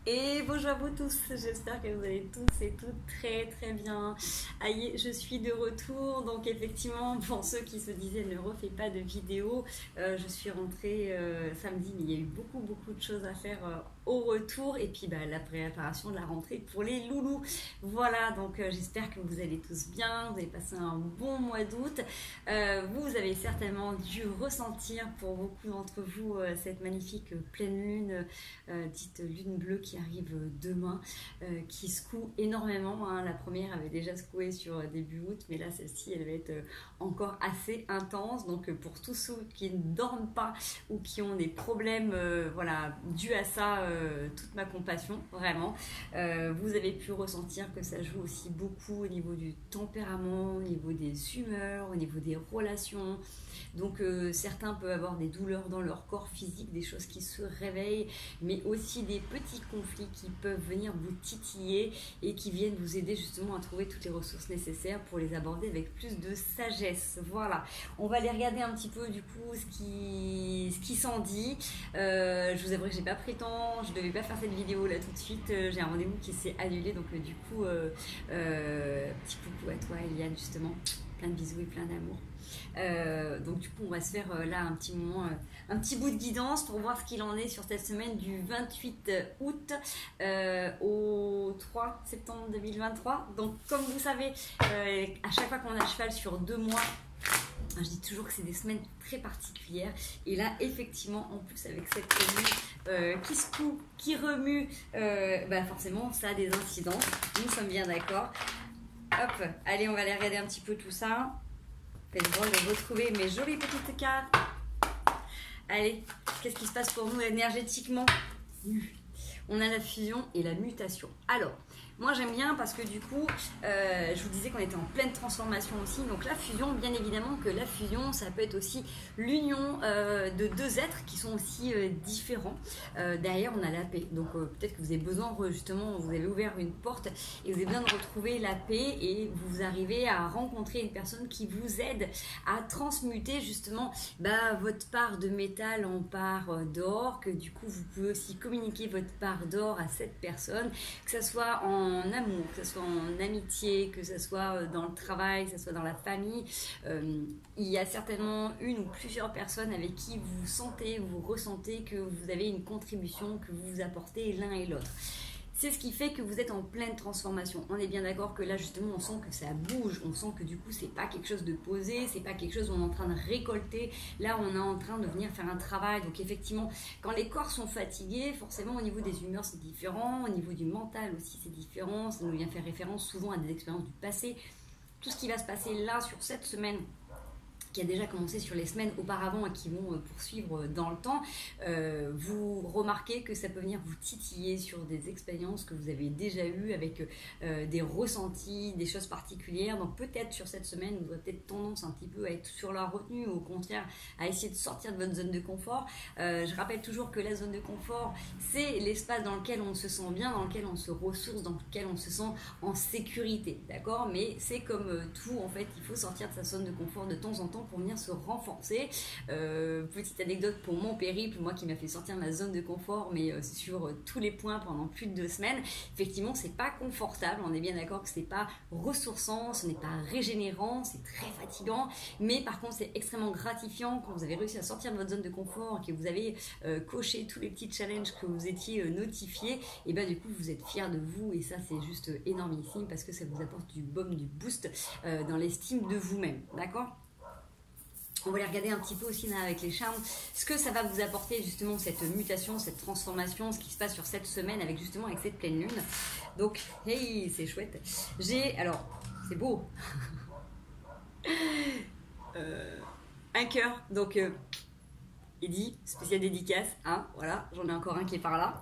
Et bonjour à vous tous, j'espère que vous allez tous et toutes très bien. Aïe, je suis de retour, donc effectivement, pour ceux qui se disaient ne refais pas de vidéo, je suis rentrée samedi, mais il y a eu beaucoup de choses à faire au retour, et puis la préparation de la rentrée pour les loulous. Voilà, donc j'espère que vous allez tous bien, vous avez passé un bon mois d'août. Vous avez certainement dû ressentir pour beaucoup d'entre vous cette magnifique pleine lune, dite lune bleue qui arrive demain, qui secoue énormément, hein. La première avait déjà secoué sur début août, mais là celle-ci elle va être encore assez intense. Donc pour tous ceux qui ne dorment pas ou qui ont des problèmes voilà, dus à ça, toute ma compassion vraiment. Vous avez pu ressentir que ça joue aussi beaucoup au niveau du tempérament, au niveau des humeurs, au niveau des relations. Donc certains peuvent avoir des douleurs dans leur corps physique, des choses qui se réveillent, mais aussi des petits conflits qui peuvent venir vous titiller et qui viennent vous aider justement à trouver toutes les ressources nécessaires pour les aborder avec plus de sagesse. Voilà, on va aller regarder un petit peu du coup ce qui s'en dit. Je vous avoue que j'ai pas pris le temps, je devais pas faire cette vidéo là tout de suite, j'ai un rendez-vous qui s'est annulé, donc du coup petit coucou à toi Eliane, justement, plein de bisous et plein d'amour. Donc du coup on va se faire là un petit moment, un petit bout de guidance pour voir ce qu'il en est sur cette semaine du 28 août au 3 septembre 2023. Donc comme vous savez, à chaque fois qu'on a cheval sur 2 mois, je dis toujours que c'est des semaines très particulières, et là effectivement en plus avec cette tenue qui secoue, qui remue, forcément ça a des incidences, nous sommes bien d'accord. Hop, allez, on va aller regarder un petit peu tout ça. Faites le droit de retrouver mes jolies petites cartes. Allez, qu'est-ce qui se passe pour nous énergétiquement? On a la fusion et la mutation. Alors, moi j'aime bien parce que du coup, je vous disais qu'on était en pleine transformation aussi. Donc la fusion, bien évidemment que la fusion, ça peut être aussi l'union de deux êtres qui sont aussi différents. Derrière, on a la paix. Donc peut-être que vous avez besoin, justement, vous avez ouvert une porte et vous avez besoin de retrouver la paix, et vous arrivez à rencontrer une personne qui vous aide à transmuter justement votre part de métal en part d'or, que du coup, vous pouvez aussi communiquer votre part d'or à cette personne, que ce soit en amour, que ce soit en amitié, que ce soit dans le travail, que ce soit dans la famille. Il y a certainement une ou plusieurs personnes avec qui vous sentez, vous ressentez que vous avez une contribution, que vous vous apportez l'un et l'autre. C'est ce qui fait que vous êtes en pleine transformation. On est bien d'accord que là justement on sent que ça bouge, on sent que du coup c'est pas quelque chose de posé, c'est pas quelque chose où on est en train de récolter. Là on est en train de venir faire un travail. Donc effectivement, quand les corps sont fatigués, forcément au niveau des humeurs c'est différent, au niveau du mental aussi c'est différent. Ça nous vient faire référence souvent à des expériences du passé. Tout ce qui va se passer là sur cette semaine, qui a déjà commencé sur les semaines auparavant et qui vont poursuivre dans le temps, vous remarquez que ça peut venir vous titiller sur des expériences que vous avez déjà eues avec des ressentis, des choses particulières. Donc peut-être sur cette semaine, vous aurez peut-être tendance un petit peu à être sur la retenue, ou au contraire à essayer de sortir de votre zone de confort. Je rappelle toujours que la zone de confort, c'est l'espace dans lequel on se sent bien, dans lequel on se ressource, dans lequel on se sent en sécurité, d'accord? Mais c'est comme tout, en fait, il faut sortir de sa zone de confort de temps en temps pour venir se renforcer. Petite anecdote pour mon périple, moi qui m'a fait sortir de ma zone de confort, mais sur tous les points pendant plus de 2 semaines. Effectivement, c'est pas confortable, on est bien d'accord que c'est pas ressourçant, ce n'est pas régénérant, c'est très fatigant, mais par contre c'est extrêmement gratifiant quand vous avez réussi à sortir de votre zone de confort, que vous avez coché tous les petits challenges que vous étiez notifiés, et du coup vous êtes fiers de vous, et ça c'est juste énormissime parce que ça vous apporte du baume, du boost dans l'estime de vous-même, d'accord? On va aller regarder un petit peu aussi là, avec les charmes, ce que ça va vous apporter justement cette mutation, cette transformation, ce qui se passe sur cette semaine avec justement avec cette pleine lune. Donc, hey, c'est chouette. Alors, c'est beau. Un cœur, donc Eddy, spécial dédicace, hein, voilà, j'en ai encore un qui est par là.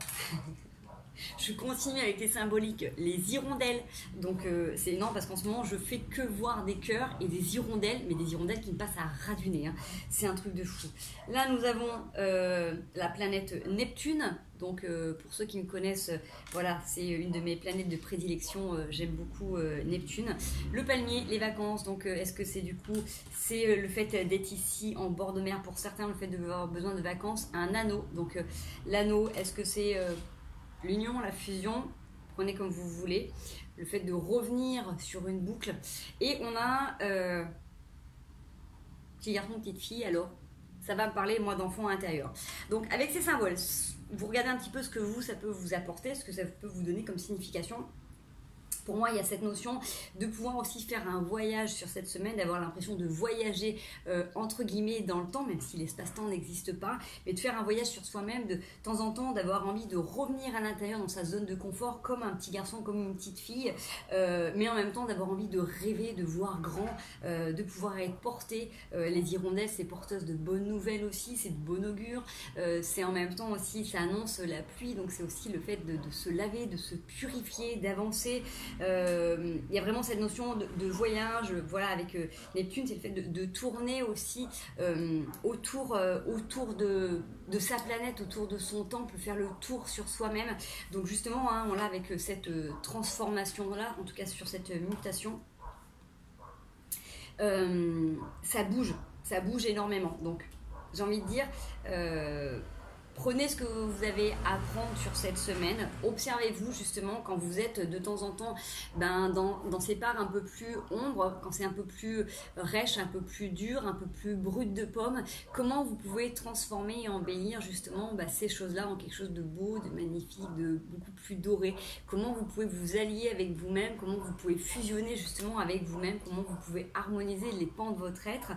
Je continue avec les symboliques, les hirondelles. Donc c'est énorme parce qu'en ce moment je fais que voir des cœurs et des hirondelles, mais des hirondelles qui me passent à ras du nez, hein. C'est un truc de fou. Là nous avons la planète Neptune. Donc pour ceux qui me connaissent, voilà, c'est une de mes planètes de prédilection. J'aime beaucoup Neptune. Le palmier, les vacances. Donc est-ce que c'est du coup, c'est le fait d'être ici en bord de mer pour certains, le fait d'avoir besoin de vacances. Un anneau. Donc l'anneau, est-ce que c'est l'union, la fusion, prenez comme vous voulez, le fait de revenir sur une boucle. Et on a petit garçon, petite fille, alors ça va me parler moi d'enfant intérieur. Donc avec ces symboles, vous regardez un petit peu ce que ça peut vous apporter, ce que ça peut vous donner comme signification. Pour moi, il y a cette notion de pouvoir aussi faire un voyage sur cette semaine, d'avoir l'impression de voyager entre guillemets dans le temps, même si l'espace-temps n'existe pas, mais de faire un voyage sur soi-même, de temps en temps d'avoir envie de revenir à l'intérieur dans sa zone de confort, comme un petit garçon, comme une petite fille, mais en même temps d'avoir envie de rêver, de voir grand, de pouvoir être porté. Les hirondelles, c'est porteuse de bonnes nouvelles aussi, c'est de bon augure, c'est en même temps aussi, ça annonce la pluie, donc c'est aussi le fait de se laver, de se purifier, d'avancer. Il y a vraiment cette notion de voyage, voilà, avec Neptune, c'est le fait de tourner aussi autour de sa planète, autour de son temple, faire le tour sur soi-même. Donc justement, hein, on l'a avec cette transformation-là, en tout cas sur cette mutation, ça bouge énormément. Donc j'ai envie de dire... prenez ce que vous avez à prendre sur cette semaine. Observez-vous justement quand vous êtes de temps en temps dans ces parts un peu plus ombres, quand c'est un peu plus rêche, un peu plus dur, un peu plus brut de pomme. Comment vous pouvez transformer et embellir justement ces choses-là en quelque chose de beau, de magnifique, de beaucoup plus doré. Comment vous pouvez vous allier avec vous-même, comment vous pouvez fusionner justement avec vous-même, comment vous pouvez harmoniser les pans de votre être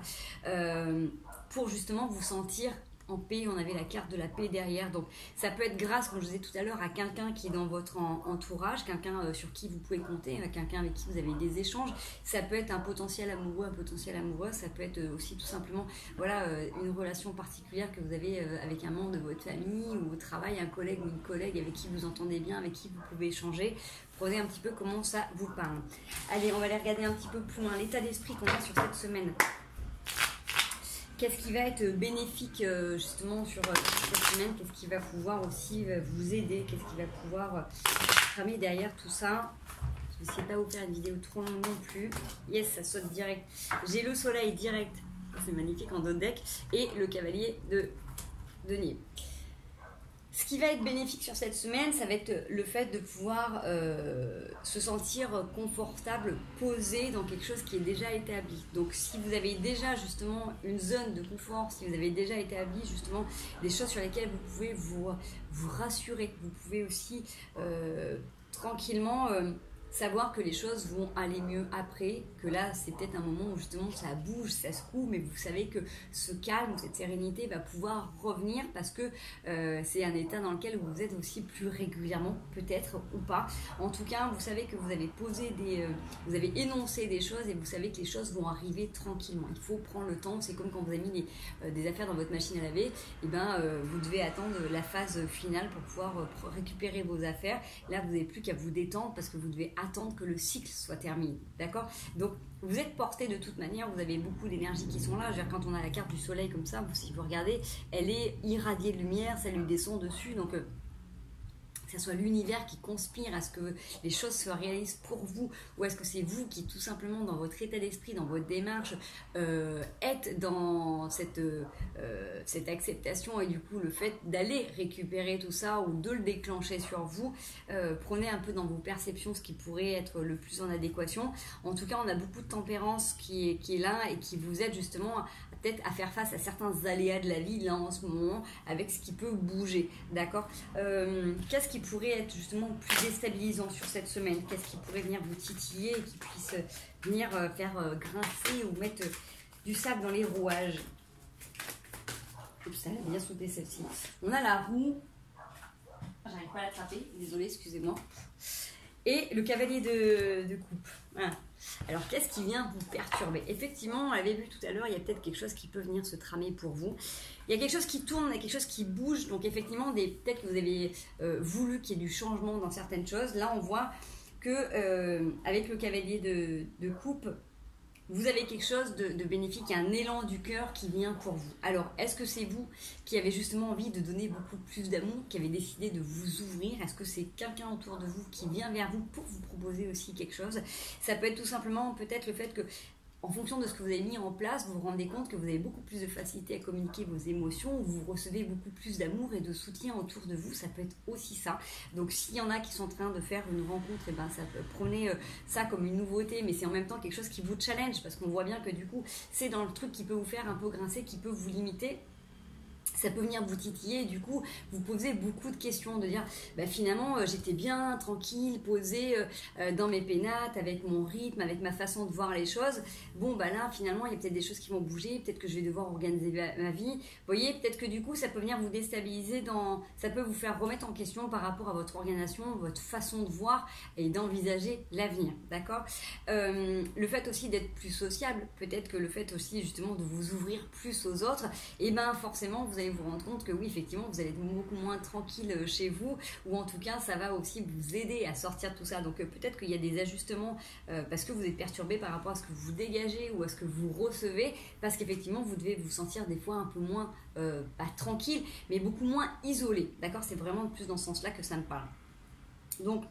pour justement vous sentir en paix. On avait la carte de la paix derrière, donc ça peut être grâce, comme je vous disais tout à l'heure, à quelqu'un qui est dans votre entourage, quelqu'un sur qui vous pouvez compter, quelqu'un avec qui vous avez des échanges. Ça peut être un potentiel amoureux, ça peut être aussi tout simplement voilà, une relation particulière que vous avez avec un membre de votre famille ou au travail, un collègue ou une collègue avec qui vous entendez bien, avec qui vous pouvez échanger. Prenez un petit peu comment ça vous parle. Allez, on va aller regarder un petit peu plus loin l'état d'esprit qu'on a sur cette semaine. Qu'est-ce qui va être bénéfique justement sur cette semaine? Qu'est-ce qui va pouvoir aussi vous aider? Qu'est-ce qui va pouvoir tramer derrière tout ça? Je ne vais essayer de pas vous faire une vidéo trop longue non plus. Yes, ça saute direct. J'ai le soleil direct. C'est magnifique en dos de deck. Et le cavalier de denier. Ce qui va être bénéfique sur cette semaine, ça va être le fait de pouvoir se sentir confortable, posé dans quelque chose qui est déjà établi. Donc si vous avez déjà justement une zone de confort, si vous avez déjà établi justement des choses sur lesquelles vous pouvez vous rassurer, vous pouvez aussi tranquillement... savoir que les choses vont aller mieux après, que là c'est peut-être un moment où justement ça bouge, ça secoue, mais vous savez que ce calme, cette sérénité va pouvoir revenir parce que c'est un état dans lequel vous êtes aussi plus régulièrement, peut-être ou pas. En tout cas, vous savez que vous avez posé vous avez énoncé des choses et vous savez que les choses vont arriver tranquillement. Il faut prendre le temps, c'est comme quand vous avez mis des affaires dans votre machine à laver, et vous devez attendre la phase finale pour pouvoir récupérer vos affaires. Là, vous n'avez plus qu'à vous détendre parce que vous devez attendre que le cycle soit terminé, d'accord? Donc vous êtes porté de toute manière, vous avez beaucoup d'énergie qui sont là. Je veux dire, quand on a la carte du soleil comme ça, si vous regardez, elle est irradiée de lumière, ça lui descend dessus, donc que ce soit l'univers qui conspire à ce que les choses se réalisent pour vous, ou est-ce que c'est vous qui tout simplement dans votre état d'esprit, dans votre démarche, êtes dans cette acceptation et du coup le fait d'aller récupérer tout ça ou de le déclencher sur vous. Prenez un peu dans vos perceptions ce qui pourrait être le plus en adéquation. En tout cas, on a beaucoup de tempérance qui est là et qui vous aide justement peut-être à faire face à certains aléas de la vie là en ce moment avec ce qui peut bouger, d'accord? Qu'est-ce qui pourrait être justement plus déstabilisant sur cette semaine? Qu'est-ce qui pourrait venir vous titiller et qui puisse venir faire grincer ou mettre du sable dans les rouages? Oups, ça a bien sauté celle-ci. On a la roue, j'arrive pas à l'attraper, désolée, excusez-moi. Et le cavalier de coupe. Voilà. Alors, qu'est-ce qui vient vous perturber? Effectivement, on l'avait vu tout à l'heure, il y a peut-être quelque chose qui peut venir se tramer pour vous. Il y a quelque chose qui tourne, il y a quelque chose qui bouge. Donc, effectivement, peut-être que vous avez voulu qu'il y ait du changement dans certaines choses. Là, on voit que avec le cavalier de coupe, vous avez quelque chose de bénéfique, un élan du cœur qui vient pour vous. Alors, est-ce que c'est vous qui avez justement envie de donner beaucoup plus d'amour, qui avez décidé de vous ouvrir? Est-ce que c'est quelqu'un autour de vous qui vient vers vous pour vous proposer aussi quelque chose? Ça peut être tout simplement peut-être le fait que en fonction de ce que vous avez mis en place, vous vous rendez compte que vous avez beaucoup plus de facilité à communiquer vos émotions, vous recevez beaucoup plus d'amour et de soutien autour de vous, ça peut être aussi ça. Donc s'il y en a qui sont en train de faire une rencontre, et ben ça peut, prenez ça comme une nouveauté, mais c'est en même temps quelque chose qui vous challenge, parce qu'on voit bien que du coup, c'est dans le truc qui peut vous faire un peu grincer, qui peut vous limiter. Ça peut venir vous titiller et du coup vous posez beaucoup de questions, de dire bah, finalement j'étais bien tranquille, posée dans mes pénates, avec mon rythme, avec ma façon de voir les choses. Bon bah là finalement il y a peut-être des choses qui vont bouger, peut-être que je vais devoir organiser ma vie. Vous voyez, peut-être que du coup ça peut venir vous déstabiliser, ça peut vous faire remettre en question par rapport à votre organisation, votre façon de voir et d'envisager l'avenir, d'accord. Le fait aussi d'être plus sociable, peut-être que le fait aussi justement de vous ouvrir plus aux autres, et ben forcément vous allez vous rendre compte que oui, effectivement, vous allez être beaucoup moins tranquille chez vous, ou en tout cas, ça va aussi vous aider à sortir de tout ça. Donc peut-être qu'il y a des ajustements parce que vous êtes perturbé par rapport à ce que vous dégagez ou à ce que vous recevez, parce qu'effectivement, vous devez vous sentir des fois un peu moins, pas tranquille, mais beaucoup moins isolé. D'accord? C'est vraiment plus dans ce sens-là que ça me parle. Donc,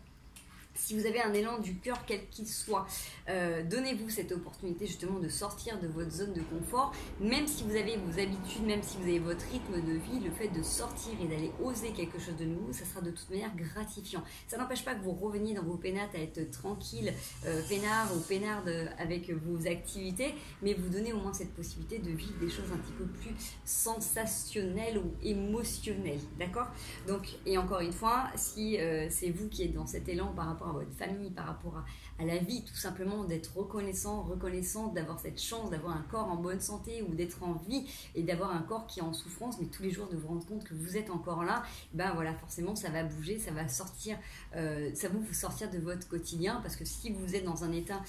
si vous avez un élan du cœur, quel qu'il soit, donnez-vous cette opportunité justement de sortir de votre zone de confort, même si vous avez vos habitudes, même si vous avez votre rythme de vie, le fait de sortir et d'aller oser quelque chose de nouveau, ça sera de toute manière gratifiant. Ça n'empêche pas que vous reveniez dans vos pénates à être tranquille, peinard ou peinarde avec vos activités, mais vous donnez au moins cette possibilité de vivre des choses un petit peu plus sensationnelles ou émotionnelles, d'accord? Donc, et encore une fois, si c'est vous qui êtes dans cet élan par rapport à votre famille, par rapport à la vie, tout simplement d'être reconnaissante, d'avoir cette chance d'avoir un corps en bonne santé ou d'être en vie et d'avoir un corps qui est en souffrance, mais tous les jours de vous rendre compte que vous êtes encore là, ben voilà, forcément ça va bouger, ça va sortir, ça va vous sortir de votre quotidien, parce que si vous êtes dans un état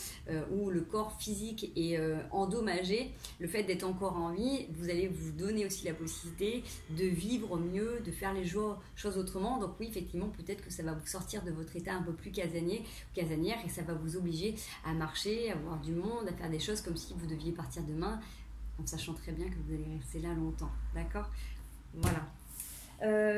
où le corps physique est endommagé, le fait d'être encore en vie, vous allez vous donner aussi la possibilité de vivre mieux, de faire les choses autrement. Donc oui, effectivement, peut-être que ça va vous sortir de votre état un peu plus casanière, et ça va vous obliger à marcher, à voir du monde, à faire des choses comme si vous deviez partir demain, en sachant très bien que vous allez rester là longtemps, d'accord? Voilà.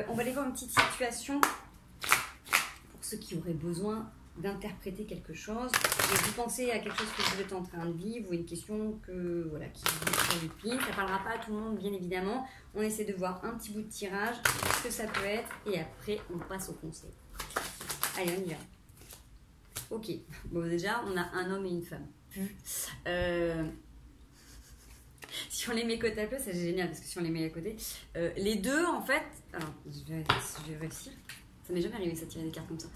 On va aller voir une petite situation pour ceux qui auraient besoin d'interpréter quelque chose. Et vous pensez à quelque chose que vous êtes en train de vivre, ou une question que, voilà, qui vous turlupine. Ça ne parlera pas à tout le monde, bien évidemment. On essaie de voir un petit bout de tirage, ce que ça peut être, et après on passe au conseil. Allez, on y va. Ok, bon déjà, on a un homme et une femme. Si on les met côte à côte, c'est génial, parce que si on les met à côté, les deux, en fait, alors, je vais réussir. Ça m'est jamais arrivé ça, tirer des cartes comme ça.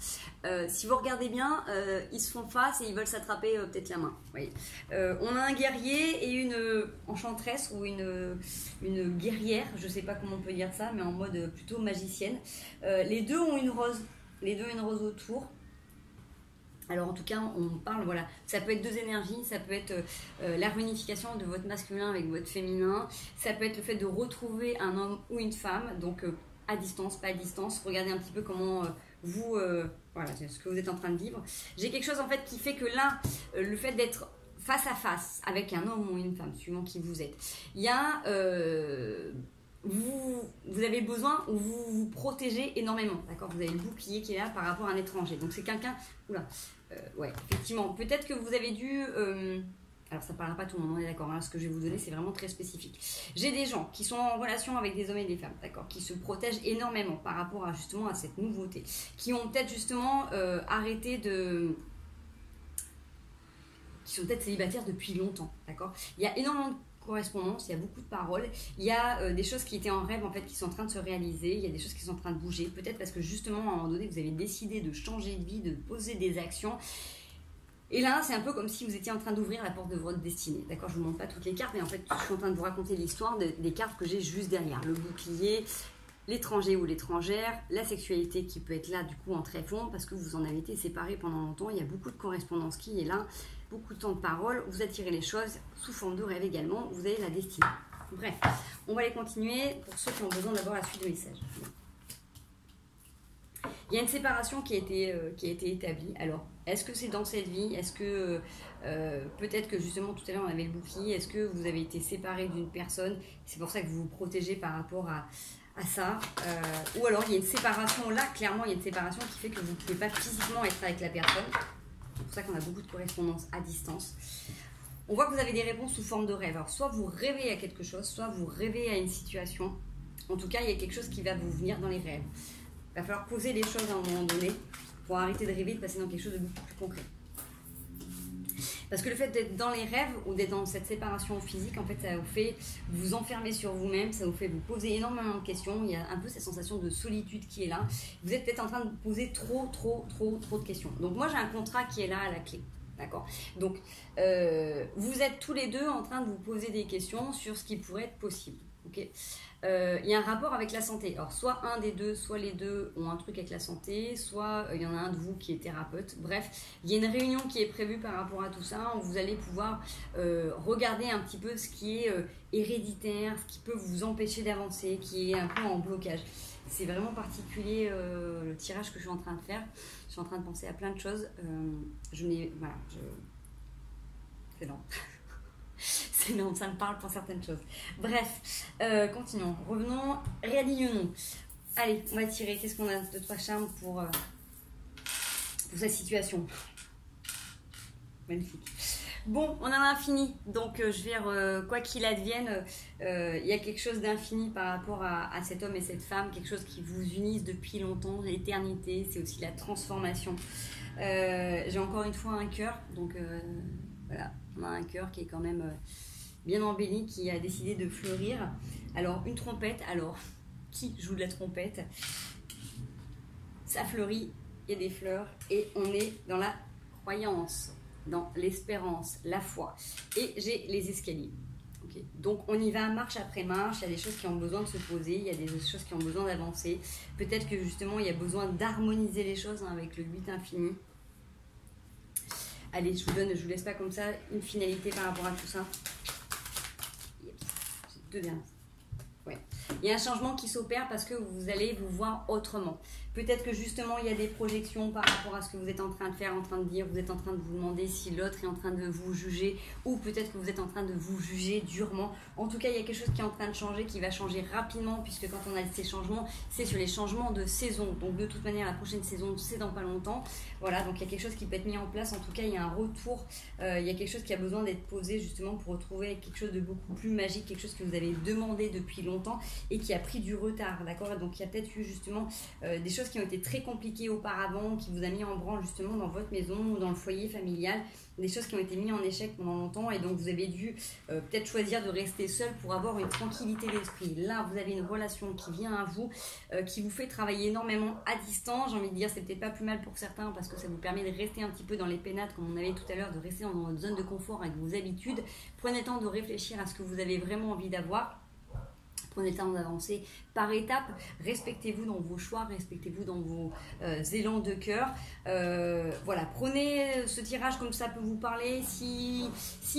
Si vous regardez bien, ils se font face et ils veulent s'attraper peut-être la main. Voyez. On a un guerrier et une enchanteresse ou une guerrière, je sais pas comment on peut dire ça, mais en mode plutôt magicienne. Les deux ont une rose, autour. Alors en tout cas, on parle, voilà, ça peut être deux énergies, ça peut être la réunification de votre masculin avec votre féminin, ça peut être le fait de retrouver un homme ou une femme, donc à distance, pas à distance. Regardez un petit peu comment voilà, ce que vous êtes en train de vivre. J'ai quelque chose en fait qui fait que là, le fait d'être face à face avec un homme ou une femme, suivant qui vous êtes, il y a... vous avez besoin, ou vous vous protégez énormément, d'accord? Vous avez le bouclier qui est là par rapport à un étranger. Donc c'est quelqu'un... Oula, ouais, effectivement. Peut-être que vous avez dû... alors ça ne parlera pas tout le monde, on est d'accord, hein, ce que je vais vous donner c'est vraiment très spécifique. J'ai des gens qui sont en relation avec des hommes et des femmes, d'accord, qui se protègent énormément par rapport à justement à cette nouveauté, qui ont peut-être justement arrêté de... qui sont peut-être célibataires depuis longtemps, d'accord. Il y a énormément de correspondance, il y a beaucoup de paroles, il y a des choses qui étaient en rêve en fait qui sont en train de se réaliser, il y a des choses qui sont en train de bouger, peut-être parce que justement à un moment donné vous avez décidé de changer de vie, de poser des actions. Et là, c'est un peu comme si vous étiez en train d'ouvrir la porte de votre destinée. D'accord, je ne vous montre pas toutes les cartes, mais en fait, je suis en train de vous raconter l'histoire des cartes que j'ai juste derrière. Le bouclier, l'étranger ou l'étrangère, la sexualité qui peut être là, du coup, en tréfonds, parce que vous en avez été séparés pendant longtemps. Il y a beaucoup de correspondance qui est là, beaucoup de temps de parole. Vous attirez les choses sous forme de rêve également. Vous avez la destinée. Bref, on va aller continuer pour ceux qui ont besoin d'avoir la suite de messages. Il y a une séparation qui a été établie. Alors, est-ce que c'est dans cette vie? Est-ce que peut-être que justement tout à l'heure on avait le bouclier? Est-ce que vous avez été séparé d'une personne? C'est pour ça que vous vous protégez par rapport à ça. Ou alors il y a une séparation là, clairement il y a une séparation qui fait que vous ne pouvez pas physiquement être avec la personne. C'est pour ça qu'on a beaucoup de correspondance à distance. on voit que vous avez des réponses sous forme de rêve. Alors, soit vous rêvez à quelque chose, soit vous rêvez à une situation. En tout cas, il y a quelque chose qui va vous venir dans les rêves. Il va falloir poser les choses à un moment donné pour arrêter de rêver et de passer dans quelque chose de beaucoup plus concret. Parce que le fait d'être dans les rêves ou d'être dans cette séparation physique, en fait, ça vous fait vous enfermer sur vous-même, ça vous fait vous poser énormément de questions. Il y a un peu cette sensation de solitude qui est là. Vous êtes peut-être en train de vous poser trop de questions. Donc moi, j'ai un contrat qui est là à la clé. D'accord. Donc, vous êtes tous les deux en train de vous poser des questions sur ce qui pourrait être possible. Ok. Il y a un rapport avec la santé. Alors, soit un des deux, soit les deux ont un truc avec la santé, soit il y en a un de vous qui est thérapeute. Bref, il y a une réunion qui est prévue par rapport à tout ça où vous allez pouvoir regarder un petit peu ce qui est héréditaire, ce qui peut vous empêcher d'avancer, qui est un peu en blocage. C'est vraiment particulier le tirage que je suis en train de faire. Je suis en train de penser à plein de choses. C'est lent. C'est lent, ça me parle pour certaines choses. Bref, continuons. Revenons, réalignons-nous. Allez, on va tirer. Qu'est-ce qu'on a de trois charmes pour cette situation? Magnifique. Bon, on en a fini. Donc, je vais dire, quoi qu'il advienne, il y a quelque chose d'infini par rapport à cet homme et cette femme, quelque chose qui vous unissent depuis longtemps, l'éternité, c'est aussi la transformation. J'ai encore une fois un cœur, donc voilà, on a un cœur qui est quand même bien embelli, qui a décidé de fleurir. Alors, une trompette, alors, qui joue de la trompette? Ça fleurit, il y a des fleurs, et on est dans la croyance, dans l'espérance, la foi. Et j'ai les escaliers. Okay. Donc on y va marche après marche, il y a des choses qui ont besoin de se poser, il y a des choses qui ont besoin d'avancer. Peut-être que justement il y a besoin d'harmoniser les choses avec le 8 infini. Allez, je vous laisse pas comme ça une finalité par rapport à tout ça. Deux derniers. Ouais. Il y a un changement qui s'opère parce que vous allez vous voir autrement. Peut-être que justement il y a des projections par rapport à ce que vous êtes en train de faire, en train de dire, vous êtes en train de vous demander si l'autre est en train de vous juger, ou peut-être que vous êtes en train de vous juger durement. En tout cas, il y a quelque chose qui est en train de changer, qui va changer rapidement, puisque quand on a ces changements, c'est sur les changements de saison. Donc de toute manière, la prochaine saison, c'est dans pas longtemps. Voilà, donc il y a quelque chose qui peut être mis en place. En tout cas, il y a un retour, il y a quelque chose qui a besoin d'être posé justement pour retrouver quelque chose de beaucoup plus magique, quelque chose que vous avez demandé depuis longtemps et qui a pris du retard, d'accord? Donc il y a peut-être eu justement des choses qui ont été très compliquées auparavant, qui vous a mis en branle justement dans votre maison ou dans le foyer familial, des choses qui ont été mises en échec pendant longtemps et donc vous avez dû peut-être choisir de rester seul pour avoir une tranquillité d'esprit. Là, vous avez une relation qui vient à vous, qui vous fait travailler énormément à distance. J'ai envie de dire, c'est peut-être pas plus mal pour certains parce que ça vous permet de rester un petit peu dans les pénates, comme on avait tout à l'heure, de rester dans votre zone de confort avec vos habitudes. Prenez le temps de réfléchir à ce que vous avez vraiment envie d'avoir. Prenez le temps d'avancer par étapes, respectez-vous dans vos choix, respectez-vous dans vos élans de cœur. Voilà, prenez ce tirage comme ça peut vous parler. Si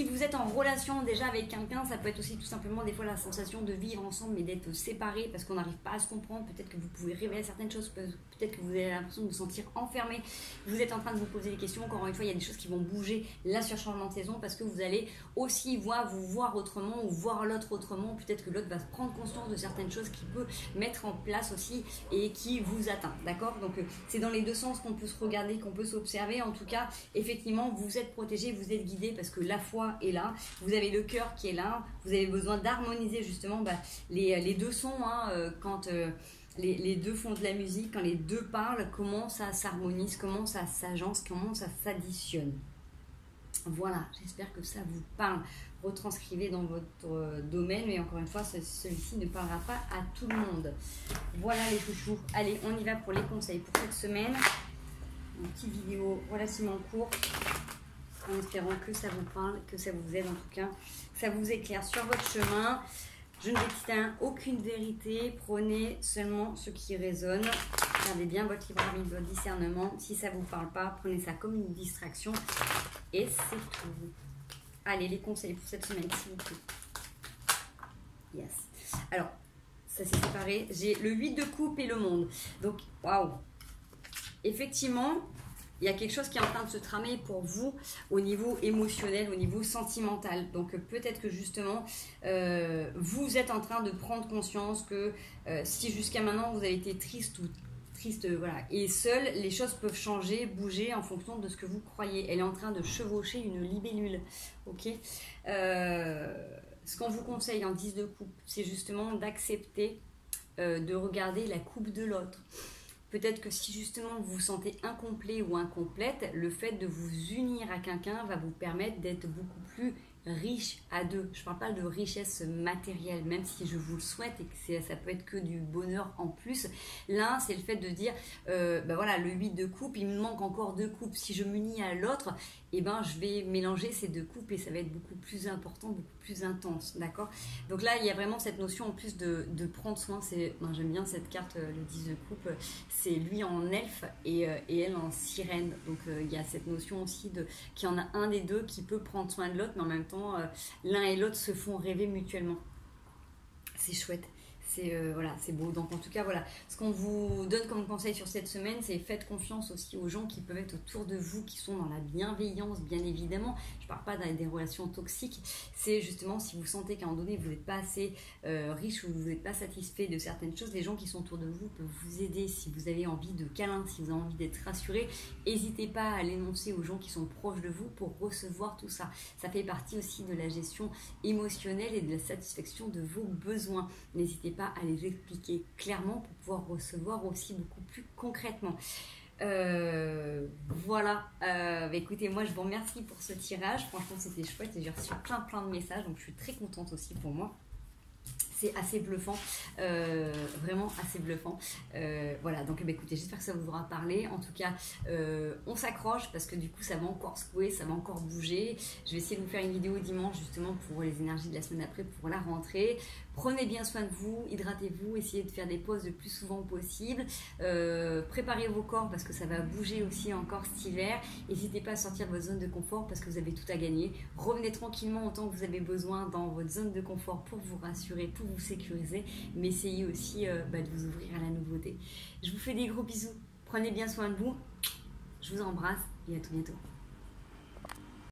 vous êtes en relation déjà avec quelqu'un, ça peut être aussi tout simplement des fois la sensation de vivre ensemble mais d'être séparés parce qu'on n'arrive pas à se comprendre. Peut-être que vous pouvez rêver à certaines choses, peut-être que vous avez l'impression de vous sentir enfermé. Vous êtes en train de vous poser des questions. Encore une fois, il y a des choses qui vont bouger là sur changement de saison parce que vous allez aussi vous voir autrement ou voir l'autre autrement. Peut-être que l'autre va se prendre conscience de certaines choses qui peut mettre en place aussi et qui vous atteint, d'accord? Donc c'est dans les deux sens qu'on peut se regarder, qu'on peut s'observer. En tout cas, effectivement, vous êtes protégé, vous êtes guidé parce que la foi est là, vous avez le cœur qui est là, vous avez besoin d'harmoniser justement les deux sons, hein, quand les deux font de la musique, quand les deux parlent, comment ça s'harmonise, comment ça s'agence, comment ça s'additionne. Voilà, j'espère que ça vous parle. Retranscrivez dans votre domaine, mais encore une fois, celui-ci ne parlera pas à tout le monde. Voilà les chouchous. Allez, on y va pour les conseils pour cette semaine. Une petite vidéo relativement courte, en espérant que ça vous parle, que ça vous aide en tout cas, que ça vous éclaire sur votre chemin. Je ne détiens aucune vérité, prenez seulement ce qui résonne. Regardez bien votre libre arbitre, votre discernement. Si ça ne vous parle pas, prenez ça comme une distraction. Et c'est tout. Allez, les conseils pour cette semaine, s'il vous plaît. Yes. Alors, ça s'est séparé. J'ai le 8 de coupe et le monde. Donc, waouh. Effectivement, il y a quelque chose qui est en train de se tramer pour vous au niveau émotionnel, au niveau sentimental. Donc, peut-être que justement, vous êtes en train de prendre conscience que si jusqu'à maintenant, vous avez été triste ou triste, voilà. Et seule, les choses peuvent changer, bouger en fonction de ce que vous croyez. Elle est en train de chevaucher une libellule, ok. Ce qu'on vous conseille en 10 de coupe, c'est justement d'accepter de regarder la coupe de l'autre. Peut-être que si justement vous vous sentez incomplet ou incomplète, le fait de vous unir à quelqu'un va vous permettre d'être beaucoup plus riche à deux. Je ne parle pas de richesse matérielle, même si je vous le souhaite et que ça peut être que du bonheur en plus. L'un, c'est le fait de dire, ben voilà, le 8 de coupe, il me manque encore 2 coupes. Si je m'unis à l'autre, eh ben, je vais mélanger ces 2 coupes et ça va être beaucoup plus important, beaucoup plus intense, d'accord? Donc là, il y a vraiment cette notion en plus de prendre soin. J'aime bien cette carte, le 10 de coupe, c'est lui en elfe et elle en sirène. Donc il y a cette notion aussi qu'il y en a un des deux qui peut prendre soin de l'autre, mais en même temps, l'un et l'autre se font rêver mutuellement. C'est chouette. Voilà, c'est beau. Donc en tout cas, voilà, ce qu'on vous donne comme conseil sur cette semaine, c'est faites confiance aussi aux gens qui peuvent être autour de vous, qui sont dans la bienveillance, bien évidemment. Je ne parle pas des relations toxiques. C'est justement si vous sentez qu'à un moment donné, vous n'êtes pas assez riche ou vous n'êtes pas satisfait de certaines choses, les gens qui sont autour de vous peuvent vous aider. Si vous avez envie de câlin, si vous avez envie d'être rassuré, n'hésitez pas à l'énoncer aux gens qui sont proches de vous pour recevoir tout ça. Ça fait partie aussi de la gestion émotionnelle et de la satisfaction de vos besoins. N'hésitez pas à les expliquer clairement pour pouvoir recevoir aussi beaucoup plus concrètement. Voilà, écoutez, moi je vous remercie pour ce tirage, franchement c'était chouette et j'ai reçu plein de messages, donc je suis très contente aussi pour moi. C'est assez bluffant, vraiment assez bluffant. Voilà, donc écoutez, j'espère que ça vous aura parlé. En tout cas, on s'accroche parce que du coup, ça va encore secouer, ça va encore bouger. Je vais essayer de vous faire une vidéo dimanche justement pour les énergies de la semaine après, pour la rentrée. Prenez bien soin de vous, hydratez-vous, essayez de faire des pauses le plus souvent possible. Préparez vos corps parce que ça va bouger aussi encore cet hiver. N'hésitez pas à sortir de votre zone de confort parce que vous avez tout à gagner. Revenez tranquillement autant que vous avez besoin dans votre zone de confort pour vous rassurer, pour vous sécuriser, mais essayez aussi de vous ouvrir à la nouveauté. Je vous fais des gros bisous, prenez bien soin de vous, je vous embrasse et à tout bientôt.